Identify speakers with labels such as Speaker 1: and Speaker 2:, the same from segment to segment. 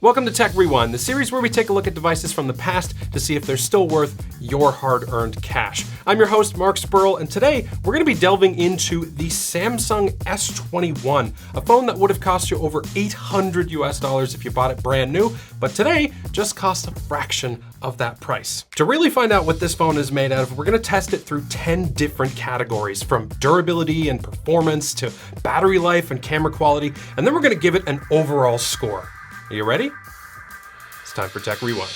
Speaker 1: Welcome to Tech Rewind, the series where we take a look at devices from the past to see if they're still worth your hard-earned cash. I'm your host, Mark Spurrell, and today we're going to be delving into the Samsung S21, a phone that would have cost you over $800 if you bought it brand new, but today just costs a fraction of that price. To really find out what this phone is made out of, we're going to test it through 10 different categories, from durability and performance to battery life and camera quality, and then we're going to give it an overall score. Are you ready? It's time for Tech Rewind.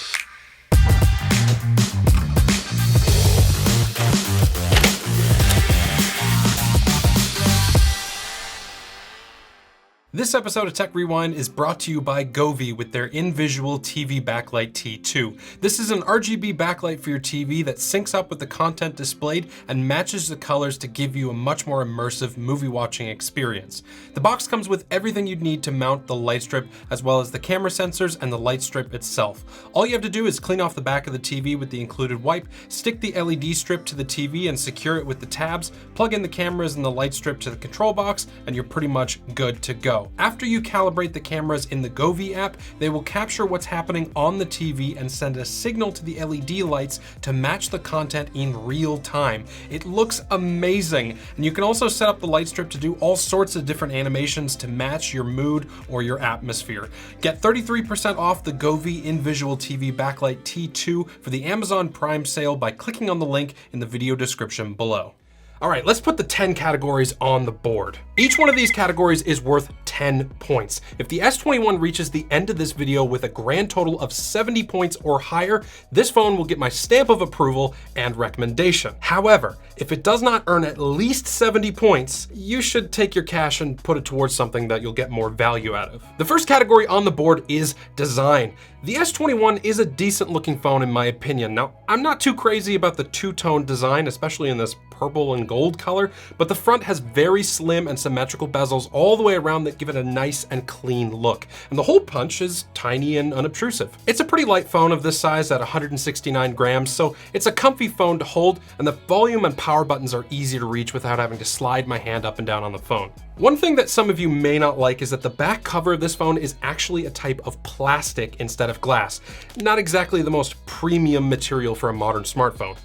Speaker 1: This episode of Tech Rewind is brought to you by Govee with their InVisual TV Backlight T2. This is an RGB backlight for your TV that syncs up with the content displayed and matches the colors to give you a much more immersive movie watching experience. The box comes with everything you'd need to mount the light strip, as well as the camera sensors and the light strip itself. All you have to do is clean off the back of the TV with the included wipe, stick the LED strip to the TV and secure it with the tabs, plug in the cameras and the light strip to the control box, and you're pretty much good to go. After you calibrate the cameras in the Govee app, they will capture what's happening on the TV and send a signal to the LED lights to match the content in real time. It looks amazing, and you can also set up the light strip to do all sorts of different animations to match your mood or your atmosphere. Get 33% off the Govee InVisual TV Backlight T2 for the Amazon Prime sale by clicking on the link in the video description below. All right, let's put the 10 categories on the board. Each one of these categories is worth 10 points. If the S21 reaches the end of this video with a grand total of 70 points or higher, this phone will get my stamp of approval and recommendation. However, if it does not earn at least 70 points, you should take your cash and put it towards something that you'll get more value out of. The first category on the board is design. The S21 is a decent looking phone in my opinion. Now, I'm not too crazy about the two-tone design, especially in this purple and gold color, but the front has very slim and symmetrical bezels all the way around that give it a nice and clean look. And the hole punch is tiny and unobtrusive. It's a pretty light phone of this size at 169 grams, so it's a comfy phone to hold, and the volume and power buttons are easy to reach without having to slide my hand up and down on the phone. One thing that some of you may not like is that the back cover of this phone is actually a type of plastic instead of glass. Not exactly the most premium material for a modern smartphone.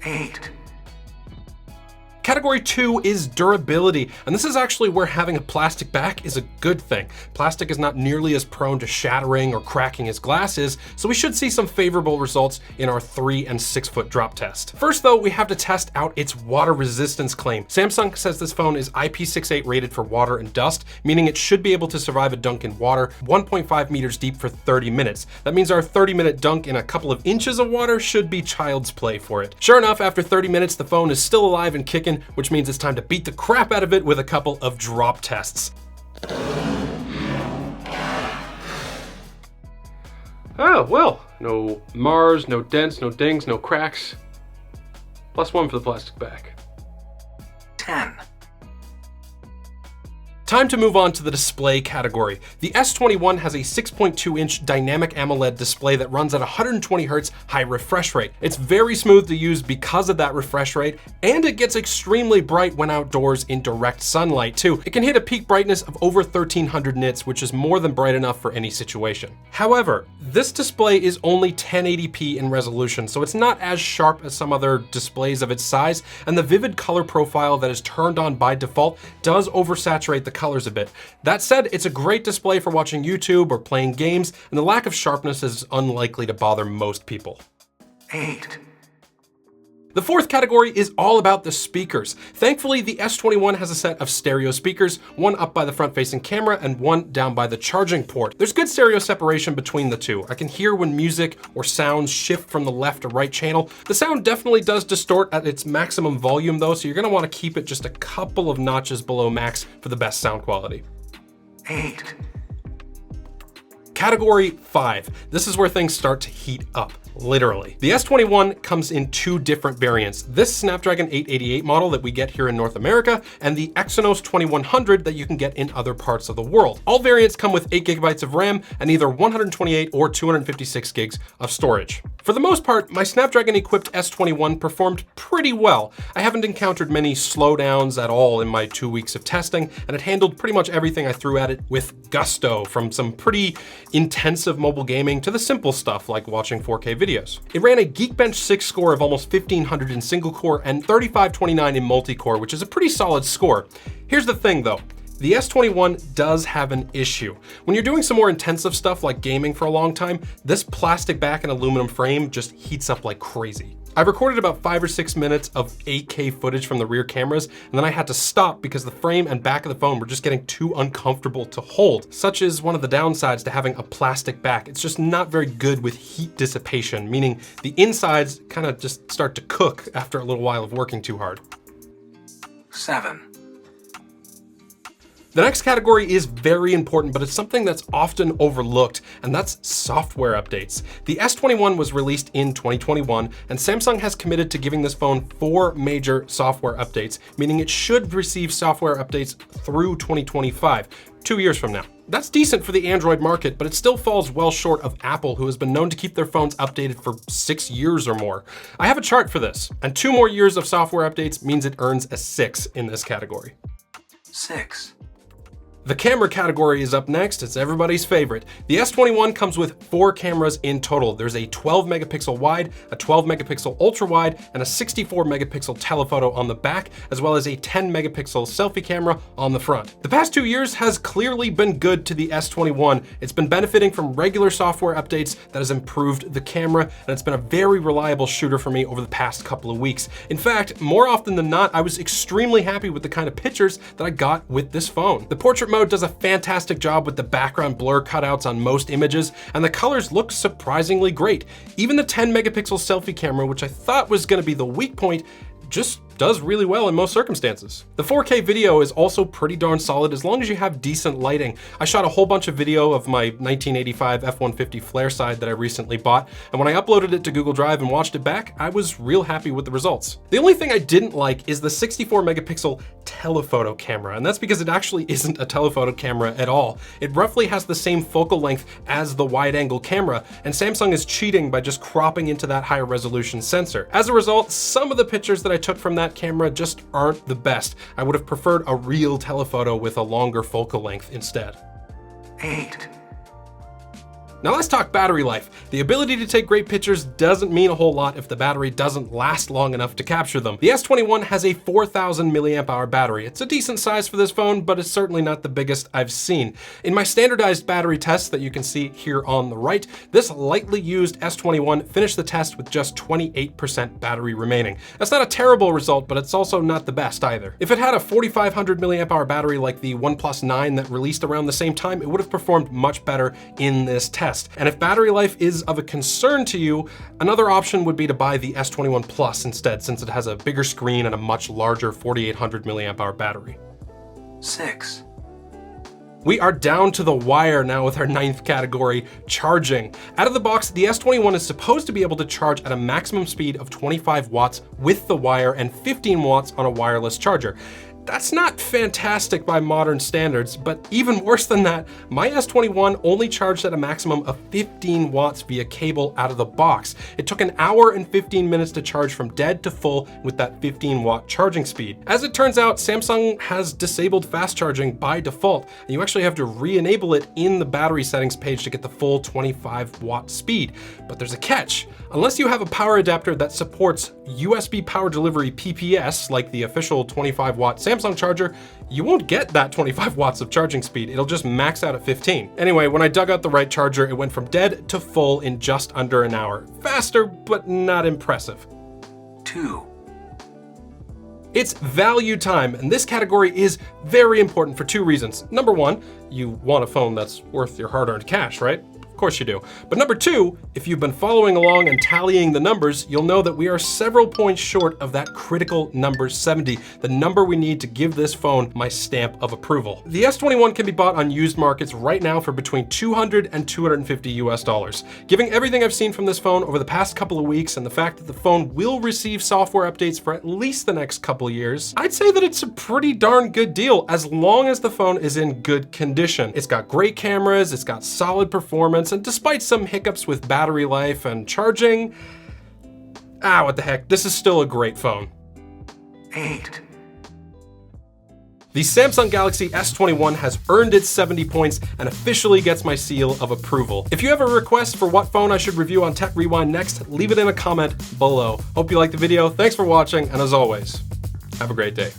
Speaker 1: 8. Category 2 is durability, and this is actually where having a plastic back is a good thing. Plastic is not nearly as prone to shattering or cracking as glass is, so we should see some favorable results in our 3 and 6 foot drop test. First though, we have to test out its water resistance claim. Samsung says this phone is IP68 rated for water and dust, meaning it should be able to survive a dunk in water 1.5 meters deep for 30 minutes. That means our 30-minute dunk in a couple of inches of water should be child's play for it. Sure enough, after 30 minutes, the phone is still alive and kicking, which means it's time to beat the crap out of it with a couple of drop tests. Oh, well, no Mars, no dents, no dings, no cracks. +1 for the plastic back. 10. Time to move on to the display category. The S21 has a 6.2-inch dynamic AMOLED display that runs at 120 Hz high refresh rate. It's very smooth to use because of that refresh rate, and it gets extremely bright when outdoors in direct sunlight too. It can hit a peak brightness of over 1300 nits, which is more than bright enough for any situation. However, this display is only 1080p in resolution, so it's not as sharp as some other displays of its size, and the vivid color profile that is turned on by default does oversaturate the colors a bit. That said, it's a great display for watching YouTube or playing games, and the lack of sharpness is unlikely to bother most people. 8. The fourth category is all about the speakers. Thankfully, the S21 has a set of stereo speakers, one up by the front-facing camera and one down by the charging port. There's good stereo separation between the two. I can hear when music or sounds shift from the left to right channel. The sound definitely does distort at its maximum volume though, so you're gonna wanna keep it just a couple of notches below max for the best sound quality. 8. Category 5. This is where things start to heat up. Literally. The S21 comes in two different variants. This Snapdragon 888 model that we get here in North America, and the Exynos 2100 that you can get in other parts of the world. All variants come with 8 GB of RAM and either 128 or 256 gigs of storage. For the most part, my Snapdragon-equipped S21 performed pretty well. I haven't encountered many slowdowns at all in my 2 weeks of testing, and it handled pretty much everything I threw at it with gusto, from some pretty intensive mobile gaming to the simple stuff like watching 4K videos. It ran a Geekbench 6 score of almost 1500 in single core and 3529 in multi-core, which is a pretty solid score. Here's the thing though. The S21 does have an issue. When you're doing some more intensive stuff like gaming for a long time, this plastic back and aluminum frame just heats up like crazy. I've recorded about 5 or 6 minutes of 8K footage from the rear cameras, and then I had to stop because the frame and back of the phone were just getting too uncomfortable to hold. Such is one of the downsides to having a plastic back. It's just not very good with heat dissipation, meaning the insides kind of just start to cook after a little while of working too hard.
Speaker 2: 7.
Speaker 1: The next category is very important, but it's something that's often overlooked, and that's software updates. The S21 was released in 2021, and Samsung has committed to giving this phone 4 major software updates, meaning it should receive software updates through 2025, 2 years from now. That's decent for the Android market, but it still falls well short of Apple, who has been known to keep their phones updated for 6 years or more. I have a chart for this, and 2 more years of software updates means it earns a 6 in this category.
Speaker 2: 6.
Speaker 1: The camera category is up next. It's everybody's favorite. The S21 comes with 4 cameras in total. There's a 12 megapixel wide, a 12 megapixel ultra wide, and a 64 megapixel telephoto on the back, as well as a 10 megapixel selfie camera on the front. The past 2 years has clearly been good to the S21. It's been benefiting from regular software updates that has improved the camera, and it's been a very reliable shooter for me over the past couple of weeks. In fact, more often than not, I was extremely happy with the kind of pictures that I got with this phone. The portrait mode does a fantastic job with the background blur cutouts on most images, and the colors look surprisingly great. Even the 10 megapixel selfie camera, which I thought was going to be the weak point, just does really well in most circumstances. The 4K video is also pretty darn solid as long as you have decent lighting. I shot a whole bunch of video of my 1985 F-150 flare side that I recently bought, and when I uploaded it to Google Drive and watched it back, I was real happy with the results. The only thing I didn't like is the 64 megapixel telephoto camera, and that's because it actually isn't a telephoto camera at all. It roughly has the same focal length as the wide-angle camera, and Samsung is cheating by just cropping into that higher resolution sensor. As a result, some of the pictures that I took from that camera just aren't the best. I would have preferred a real telephoto with a longer focal length instead.
Speaker 2: 8.
Speaker 1: Now let's talk battery life. The ability to take great pictures doesn't mean a whole lot if the battery doesn't last long enough to capture them. The S21 has a 4000 milliamp hour battery. It's a decent size for this phone, but it's certainly not the biggest I've seen. In my standardized battery test that you can see here on the right, this lightly used S21 finished the test with just 28% battery remaining. That's not a terrible result, but it's also not the best either. If it had a 4500 milliamp hour battery like the OnePlus 9 that released around the same time, it would have performed much better in this test. And if battery life is of a concern to you, another option would be to buy the S21 Plus instead, since it has a bigger screen and a much larger 4800 milliamp hour battery.
Speaker 2: 6.
Speaker 1: We are down to the wire now with our 9th category, charging. Out of the box, the S21 is supposed to be able to charge at a maximum speed of 25 watts with the wire and 15 watts on a wireless charger. That's not fantastic by modern standards, but even worse than that, my S21 only charged at a maximum of 15 watts via cable out of the box. It took an hour and 15 minutes to charge from dead to full with that 15 watt charging speed. As it turns out, Samsung has disabled fast charging by default, and you actually have to re-enable it in the battery settings page to get the full 25 watt speed. But there's a catch. Unless you have a power adapter that supports USB power delivery PPS, like the official 25 watt Samsung charger, you won't get that 25 watts of charging speed. It'll just max out at 15. Anyway, when I dug out the right charger, it went from dead to full in just under an hour. Faster, but not impressive.
Speaker 2: 2.
Speaker 1: It's value time, and this category is very important for 2 reasons. Number 1, you want a phone that's worth your hard-earned cash, right? Of course you do. But number 2, if you've been following along and tallying the numbers, you'll know that we are several points short of that critical number 70, the number we need to give this phone my stamp of approval. The S21 can be bought on used markets right now for between $200 and $250 US. Given everything I've seen from this phone over the past couple of weeks and the fact that the phone will receive software updates for at least the next couple of years, I'd say that it's a pretty darn good deal as long as the phone is in good condition. It's got great cameras, it's got solid performance, performance, and despite some hiccups with battery life and charging, what the heck, this is still a great phone.
Speaker 2: 8.
Speaker 1: The Samsung Galaxy S21 has earned its 70 points and officially gets my seal of approval. If you have a request for what phone I should review on Tech Rewind next, leave it in a comment below. Hope you liked the video, thanks for watching, and as always, have a great day.